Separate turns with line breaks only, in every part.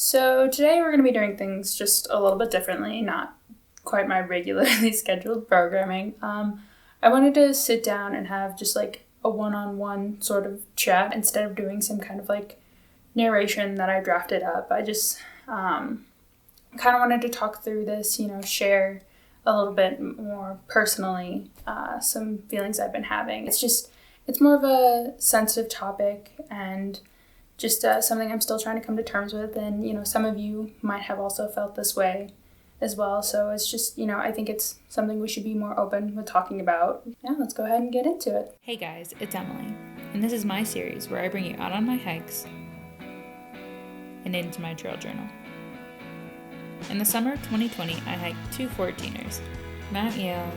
So today we're going to be doing things just a little bit differently, not quite my regularly scheduled programming. I wanted to sit down and have just like a one-on-one sort of chat instead of doing some kind of like narration that I drafted up. I just kind of wanted to talk through this, share a little bit more personally some feelings I've been having. It's more of a sensitive topic and just something I'm still trying to come to terms with. And, some of you might have also felt this way as well. So it's just, I think it's something we should be more open with talking about. Yeah, let's go ahead and get into it.
Hey guys, it's Emily, and this is my series where I bring you out on my hikes and into my trail journal. In the summer of 2020, I hiked 2 14ers, Mount Yale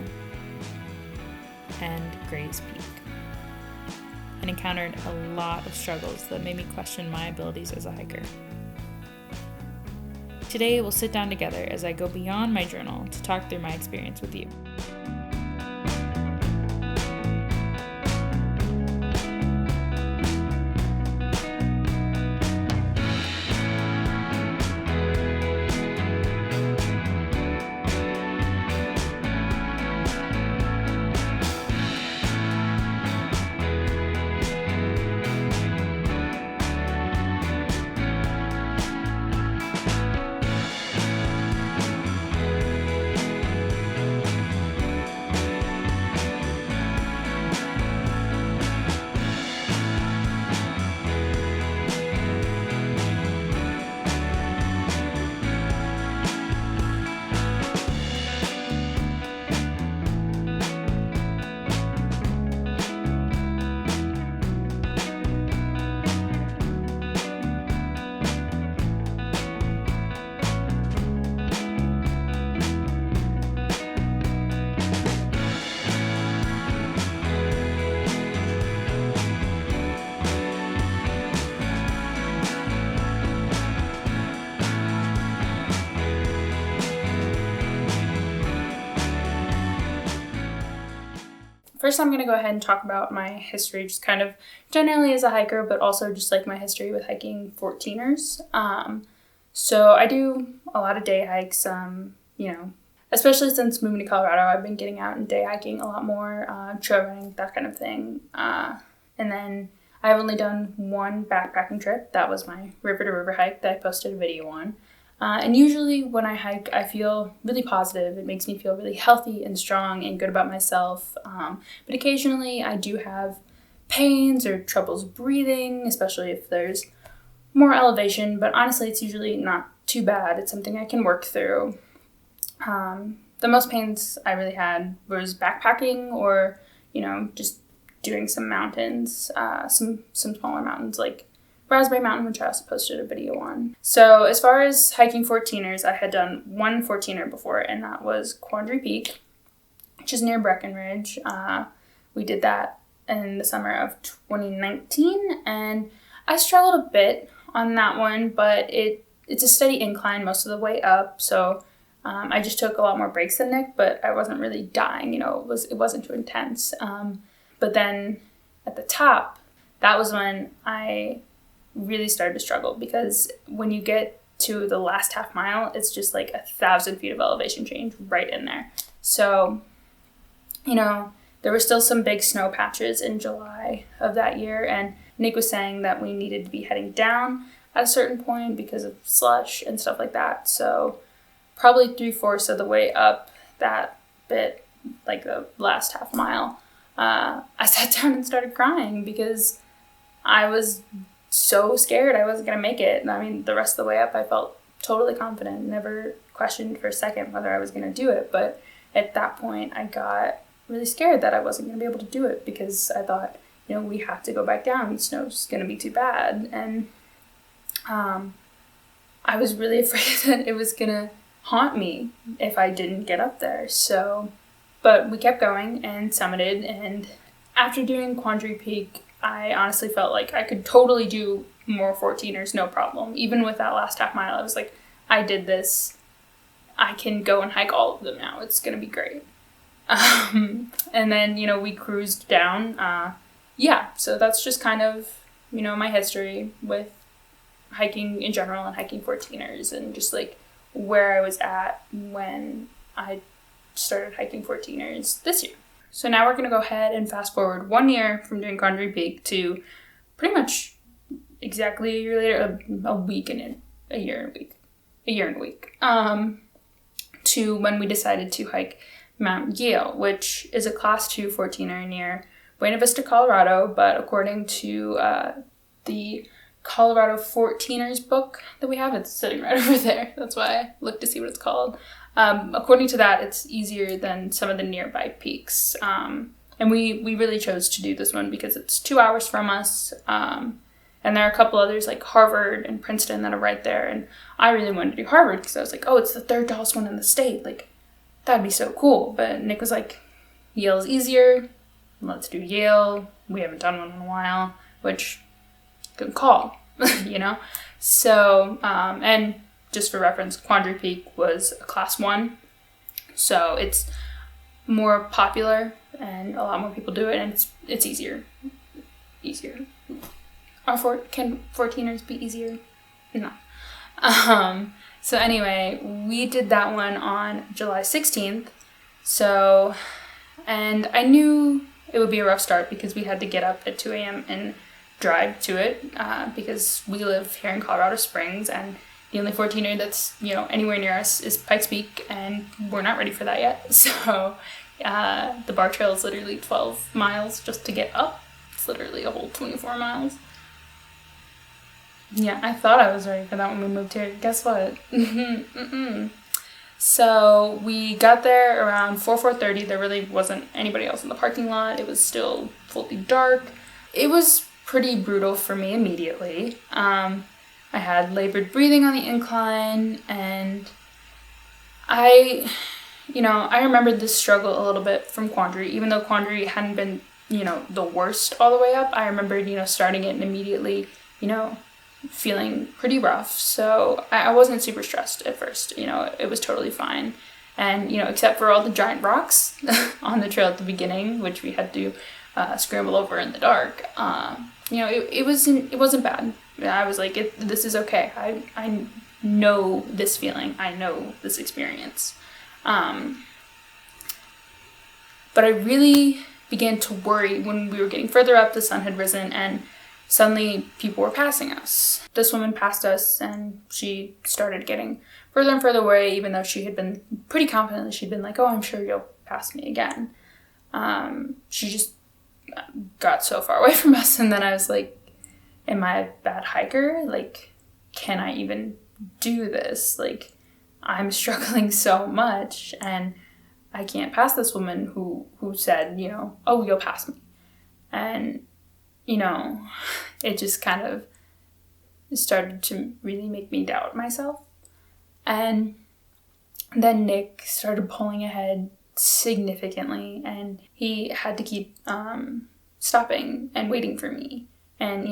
and Gray's Peak, and encountered a lot of struggles that made me question my abilities as a hiker. Today, we'll sit down together as I go beyond my journal to talk through my experience with you.
First, I'm going to go ahead and talk about my history, just kind of generally as a hiker, but also just like my history with hiking 14ers. So I do a lot of day hikes, especially since moving to Colorado, I've been getting out and day hiking a lot more, trail running, that kind of thing. And then I've only done one backpacking trip. That was my river to river hike that I posted a video on. And usually when I hike, I feel really positive. It makes me feel really healthy and strong and good about myself. But occasionally I do have pains or troubles breathing, especially if there's more elevation. But honestly, it's usually not too bad. It's something I can work through. The most pains I really had was backpacking or, just doing some mountains, some smaller mountains like Raspberry Mountain, which I also posted a video on. So as far as hiking 14ers, I had done one 14er before, and that was Quandary Peak, which is near Breckenridge. We did that in the summer of 2019, and I struggled a bit on that one, but it's a steady incline most of the way up, so I just took a lot more breaks than Nick, but I wasn't really dying, it wasn't too intense. But then at the top, that was when I really started to struggle, because when you get to the last half mile, it's just like 1,000 feet of elevation change right in there. So, there were still some big snow patches in July of that year, and Nick was saying that we needed to be heading down at a certain point because of slush and stuff like that. So probably 3/4 of the way up that bit, like the last half mile, I sat down and started crying because I was so scared I wasn't going to make it. And I mean, the rest of the way up, I felt totally confident, never questioned for a second whether I was going to do it. But at that point, I got really scared that I wasn't going to be able to do it, because I thought, we have to go back down. The snow's going to be too bad. And I was really afraid that it was going to haunt me if I didn't get up there. So, but we kept going and summited. And after doing Quandary Peak, I honestly felt like I could totally do more 14ers, no problem. Even with that last half mile, I was like, I did this. I can go and hike all of them now. It's going to be great. And then, we cruised down. So that's just kind of, my history with hiking in general and hiking 14ers and just like where I was at when I started hiking 14ers this year. So now we're going to go ahead and fast forward 1 year from doing Quandary Peak to pretty much exactly a year later, a year and a week, to when we decided to hike Mount Yale, which is a class 2 14er near Buena Vista, Colorado, but according to the Colorado 14ers book that we have, it's sitting right over there. That's why I looked to see what it's called. According to that, it's easier than some of the nearby peaks. And we really chose to do this one because it's 2 hours from us. And there are a couple others like Harvard and Princeton that are right there. And I really wanted to do Harvard because I was like, oh, it's the third tallest one in the state. Like, that'd be so cool. But Nick was like, Yale's easier. Let's do Yale. We haven't done one in a while, which good call, you know? So, and just for reference, Quandary Peak was a class 1. So it's more popular and a lot more people do it, and it's easier. Can 14ers be easier? No. So anyway, we did that one on July 16th. So, and I knew it would be a rough start because we had to get up at 2 a.m. and drive to it because we live here in Colorado Springs, and the only 14er that's, you know, anywhere near us is Pikes Peak, and we're not ready for that yet. So the bar trail is literally 12 miles just to get up. It's literally a whole 24 miles. Yeah, I thought I was ready for that when we moved here. Guess what? So we got there around 4:30. There really wasn't anybody else in the parking lot. It was still fully dark. It was pretty brutal for me immediately. I had labored breathing on the incline, and I remembered this struggle a little bit from Quandary, even though Quandary hadn't been, the worst all the way up. I remembered, starting it and immediately, feeling pretty rough. So I wasn't super stressed at first. It was totally fine. And, except for all the giant rocks on the trail at the beginning, which we had to scramble over in the dark, it wasn't bad. I was like, this is okay. I know this feeling. I know this experience. But I really began to worry when we were getting further up. The sun had risen, and suddenly people were passing us. This woman passed us, and she started getting further and further away, even though she had been pretty confident that she'd been like, oh, I'm sure you'll pass me again. She just got so far away from us, and then I was like, am I a bad hiker? Like, can I even do this? Like, I'm struggling so much, and I can't pass this woman who said, oh, you'll pass me. And, it just kind of started to really make me doubt myself. And then Nick started pulling ahead significantly, and he had to keep stopping and waiting for me. And,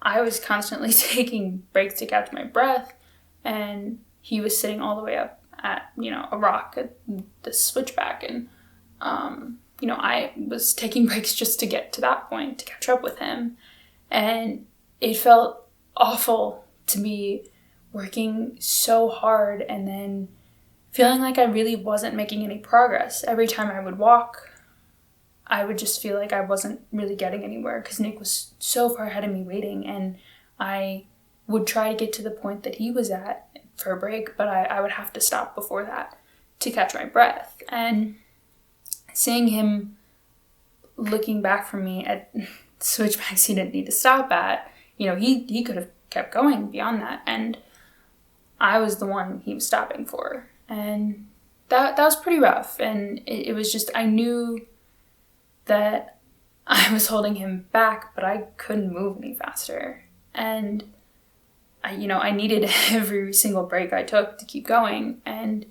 I was constantly taking breaks to catch my breath, and he was sitting all the way up at, a rock at the switchback, and, I was taking breaks just to get to that point, to catch up with him. And it felt awful to be working so hard and then feeling like I really wasn't making any progress. Every time I would walk, I would just feel like I wasn't really getting anywhere because Nick was so far ahead of me waiting, and I would try to get to the point that he was at for a break, but I would have to stop before that to catch my breath. And seeing him looking back from me at switchbacks he didn't need to stop at, he could have kept going beyond that, and I was the one he was stopping for. And that was pretty rough, and it was just, I knew that I was holding him back, but I couldn't move any faster. And I needed every single break I took to keep going. And,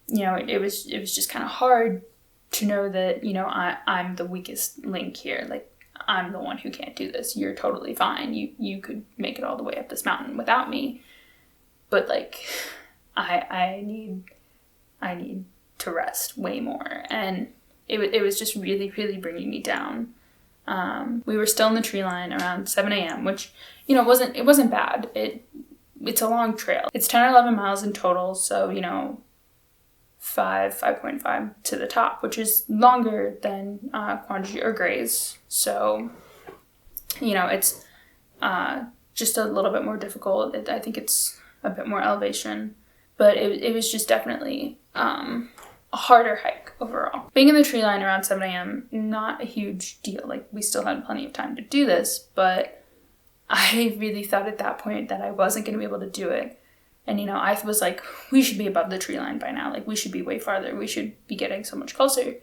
it was just kind of hard to know that, I'm the weakest link here. Like, I'm the one who can't do this. You're totally fine. You could make it all the way up this mountain without me. But, like, I need to rest way more. And it was just really, really bringing me down. We were still in the tree line around 7 a.m., which, you know, it wasn't bad. It's a long trail. It's 10 or 11 miles in total, so, you know, 5.5 to the top, which is longer than Quanji or Gray's. So, you know, it's just a little bit more difficult. I think it's a bit more elevation, but it was just definitely a harder hike overall. Being in the tree line around 7 a.m., not a huge deal. Like, we still had plenty of time to do this, but I really thought at that point that I wasn't going to be able to do it. And, you know, I was like, we should be above the tree line by now. Like, we should be way farther. We should be getting so much closer.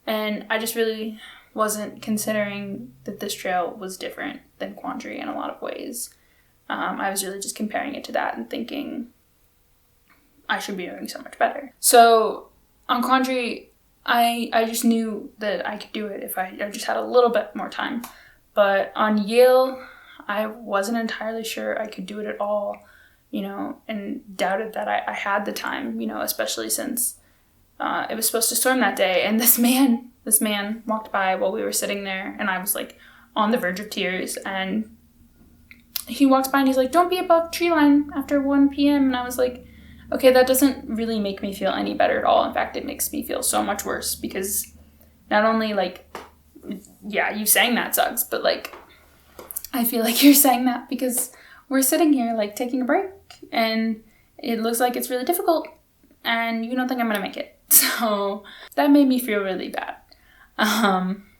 And I just really wasn't considering that this trail was different than Quandary in a lot of ways. I was really just comparing it to that and thinking I should be doing so much better. So on Quandary, I just knew that I could do it if I just had a little bit more time. But on Yale, I wasn't entirely sure I could do it at all, you know, and doubted that I had the time, you know, especially since it was supposed to storm that day. And this man walked by while we were sitting there, and I was like on the verge of tears, and he walks by and he's like, don't be above tree line after 1 p.m. And I was like, okay, that doesn't really make me feel any better at all. In fact, it makes me feel so much worse, because not only, like, yeah, you saying that sucks, but, like, I feel like you're saying that because we're sitting here, like, taking a break, and it looks like it's really difficult, and you don't think I'm gonna make it. So that made me feel really bad.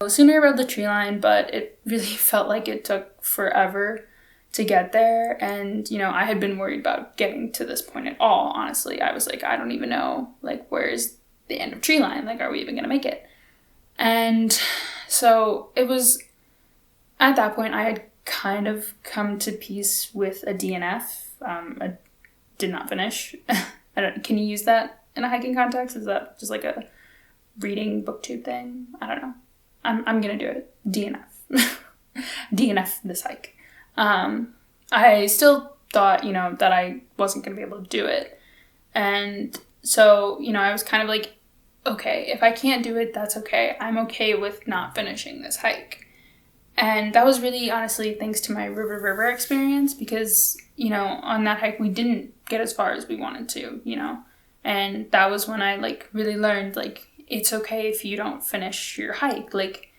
Sooner I rode the tree line, but it really felt like it took forever to get there. And, you know, I had been worried about getting to this point at all, honestly. I was like, I don't even know, like, where's the end of tree line? Like, are we even gonna make it? And so it was, at that point, I had kind of come to peace with a DNF. I did not finish. Can you use that in a hiking context? Is that just like a reading booktube thing? I don't know. I'm gonna do it. DNF. DNF this hike. I still thought, you know, that I wasn't gonna be able to do it. And so, you know, I was kind of like, okay, if I can't do it, that's okay. I'm okay with not finishing this hike. And that was really, honestly, thanks to my river experience, because, you know, on that hike, we didn't get as far as we wanted to, you know. And that was when I, like, really learned, like, it's okay if you don't finish your hike. Like,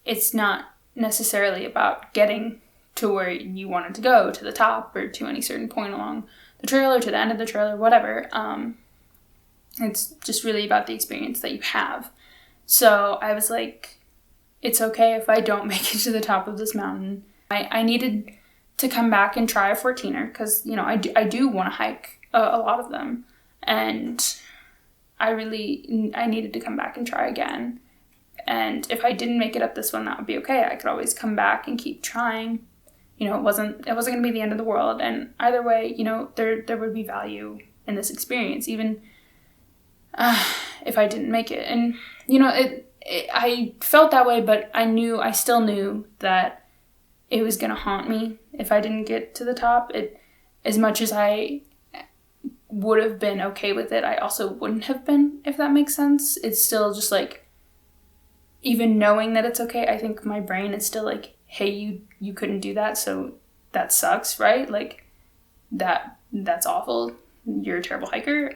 it's not necessarily about getting to where you wanted to go, to the top, or to any certain point along the trail, or to the end of the trail, or whatever. It's just really about the experience that you have. So I was like, it's okay if I don't make it to the top of this mountain. I needed to come back and try a 14er, because, you know, I do want to hike a lot of them. And I needed to come back and try again. And if I didn't make it up this one, that would be okay. I could always come back and keep trying. You know, it wasn't going to be the end of the world. And either way, you know, there would be value in this experience, even if I didn't make it. And, you know, I felt that way, but I still knew that it was going to haunt me if I didn't get to the top. As much as I would have been okay with it, I also wouldn't have been, if that makes sense. It's still just like, even knowing that it's okay, I think my brain is still like, hey, you couldn't do that, so that sucks, right? Like, that's awful. You're a terrible hiker.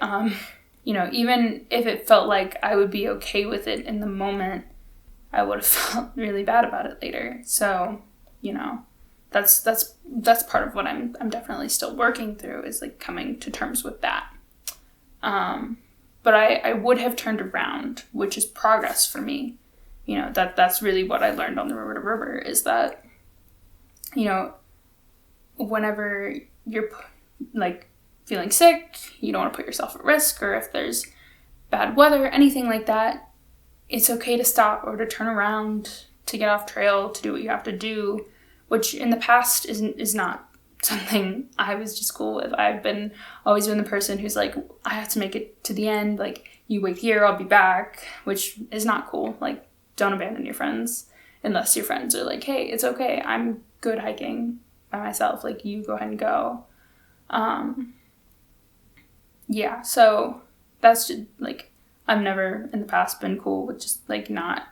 You know, even if it felt like I would be okay with it in the moment, I would have felt really bad about it later. So, you know, that's part of what I'm definitely still working through, is like coming to terms with that. But I would have turned around, which is progress for me. You know, that's really what I learned on the River to River, is that, you know, whenever you're like feeling sick, you don't want to put yourself at risk, or if there's bad weather, anything like that, it's okay to stop or to turn around, to get off trail, to do what you have to do, which in the past is not something I was just cool with. I've always been the person who's like, I have to make it to the end, like, you wait here, I'll be back, which is not cool. Like, don't abandon your friends unless your friends are like, hey, it's okay, I'm good hiking by myself, like, you go ahead and go. Yeah, so that's just, like, I've never in the past been cool with just, like, not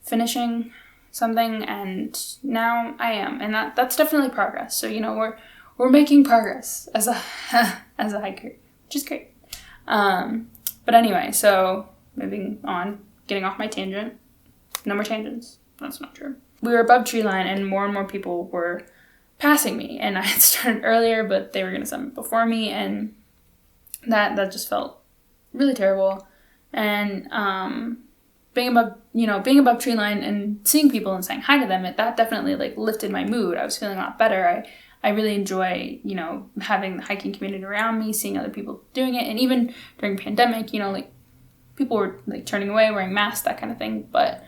finishing something, and now I am, and that's definitely progress. So we're making progress as a as a hiker, which is great. But anyway, so moving on, getting off my tangent. No more tangents. That's not true. We were above tree line, and more people were passing me, and I had started earlier, but they were going to summit before me, and that just felt really terrible. And being above tree line and seeing people and saying hi to them, that definitely like lifted my mood. I was feeling a lot better. I really enjoy, having the hiking community around me, seeing other people doing it, and even during pandemic, like people were like turning away, wearing masks, that kind of thing, but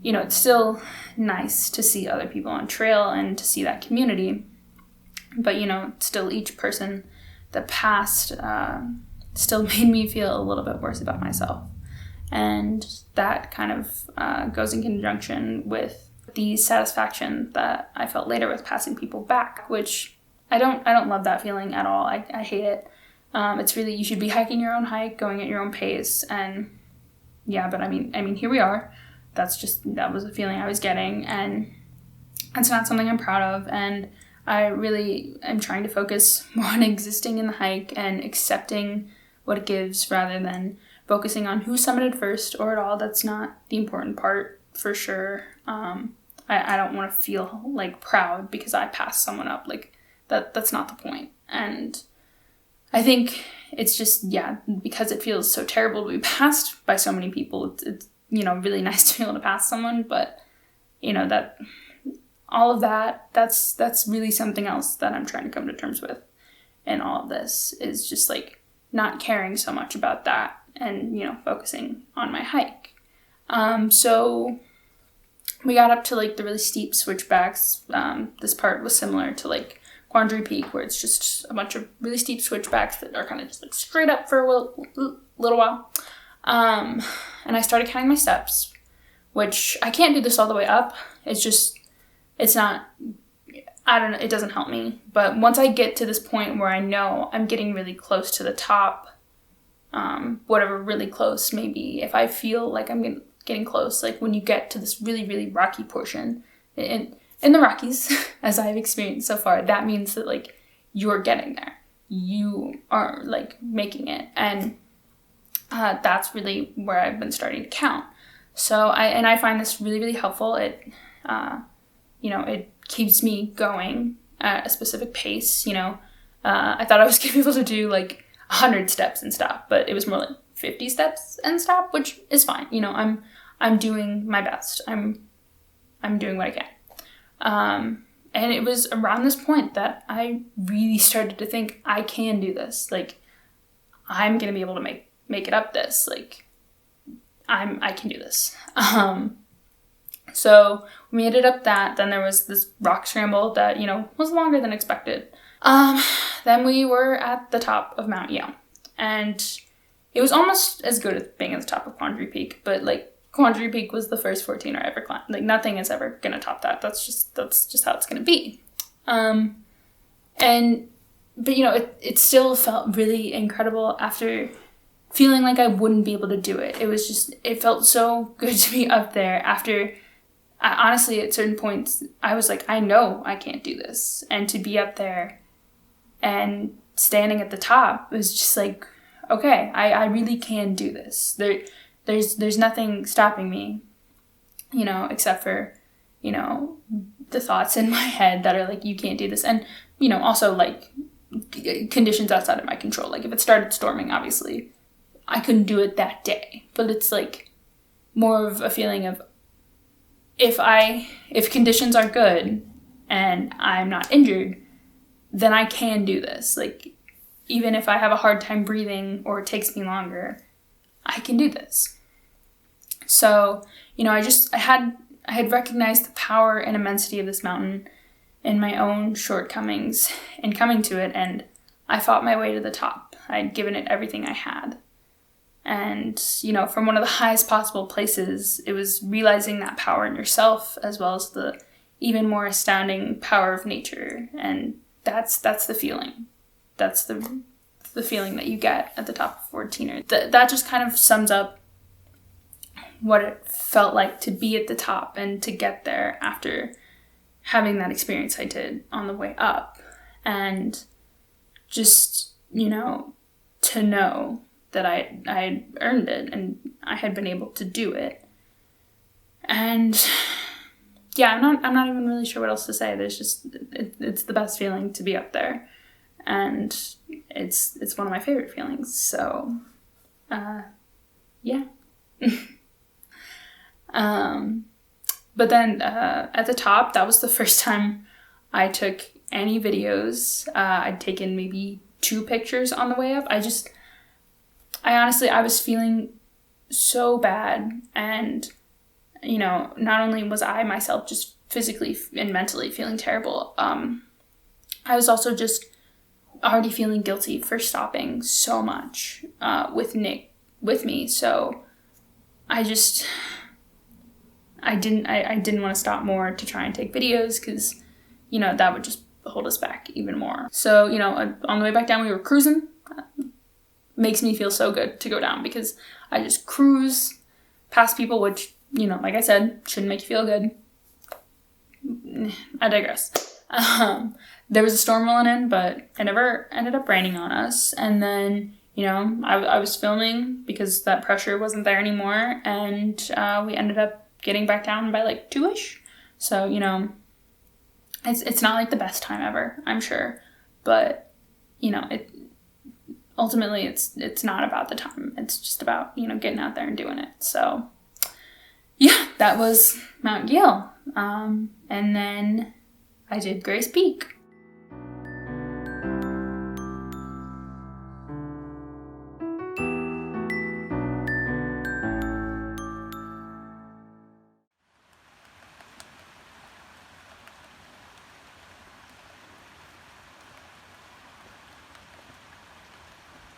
it's still nice to see other people on trail and to see that community. But, still each person that passed still made me feel a little bit worse about myself. And that kind of goes in conjunction with the satisfaction that I felt later with passing people back, which I don't love that feeling at all. I hate it. It's really, you should be hiking your own hike, going at your own pace. And yeah, but I mean, here we are. That was a feeling I was getting, and it's not something I'm proud of, and I really am trying to focus more on existing in the hike and accepting what it gives rather than focusing on who summited first or at all. That's not the important part, for sure. I don't want to feel like proud because I passed someone up. Like that's not the point. And I think it's just, because it feels so terrible to be passed by so many people, it's really nice to be able to pass someone, but that all of that's really something else that I'm trying to come to terms with. And all of this is just like not caring so much about that and, focusing on my hike. So we got up to like the really steep switchbacks. This part was similar to like Quandary Peak, where it's just a bunch of really steep switchbacks that are kind of just like straight up for a little while. And I started counting my steps, which I can't do this all the way up. It doesn't help me. But once I get to this point where I know I'm getting really close to the top, whatever really close may be, if I feel like I'm getting close, like when you get to this really, really rocky portion, in the Rockies, as I've experienced so far, that means that like you're getting there. You are like making it. And that's really where I've been starting to count. So I find this really, really helpful. It, it keeps me going at a specific pace. I thought I was going to be able to do like 100 steps and stop, but it was more like 50 steps and stop, which is fine. I'm doing my best. I'm doing what I can. And it was around this point that I really started to think I can do this. Like, I'm going to be able to make it up this. Like, I can do this. So we made it up that. Then there was this rock scramble that, was longer than expected. Then we were at the top of Mount Yale. And it was almost as good as being at the top of Quandary Peak, but like Quandary Peak was the first 14er I ever climbed. Like, nothing is ever gonna top that. That's just how it's gonna be. But it still felt really incredible after feeling like I wouldn't be able to do it. It felt so good to be up there after, honestly, at certain points, I was like, I know I can't do this. And to be up there and standing at the top was just like, okay, I really can do this. There's nothing stopping me, except for, the thoughts in my head that are like, you can't do this. And, also like conditions outside of my control. Like if it started storming, obviously I couldn't do it that day, but it's like more of a feeling of if conditions are good and I'm not injured, then I can do this. Like, even if I have a hard time breathing or it takes me longer, I can do this. So, I had recognized the power and immensity of this mountain and my own shortcomings in coming to it, and I fought my way to the top. I'd given it everything I had. And, from one of the highest possible places, it was realizing that power in yourself as well as the even more astounding power of nature. And that's the feeling. That's the feeling that you get at the top of 14er. That just kind of sums up what it felt like to be at the top and to get there after having that experience I did on the way up. And just, to know that I earned it and I had been able to do it. And yeah, I'm not even really sure what else to say. There's just, it's the best feeling to be up there. And it's one of my favorite feelings. So, yeah. But then at the top, that was the first time I took any videos. I'd taken maybe 2 pictures on the way up. I honestly, I was feeling so bad. And, not only was I myself just physically and mentally feeling terrible, I was also just already feeling guilty for stopping so much with Nick with me. So I didn't want to stop more to try and take videos because, that would just hold us back even more. So, on the way back down, we were cruising. Makes me feel so good to go down because I just cruise past people, which, like I said, shouldn't make you feel good. I digress. There was a storm rolling in, but it never ended up raining on us. And then, I was filming because that pressure wasn't there anymore. And we ended up getting back down by like 2-ish. So, it's not like the best time ever, I'm sure. But, ultimately it's not about the time. It's just about, getting out there and doing it. So yeah, that was Mount Yale. And then I did Grace Peak.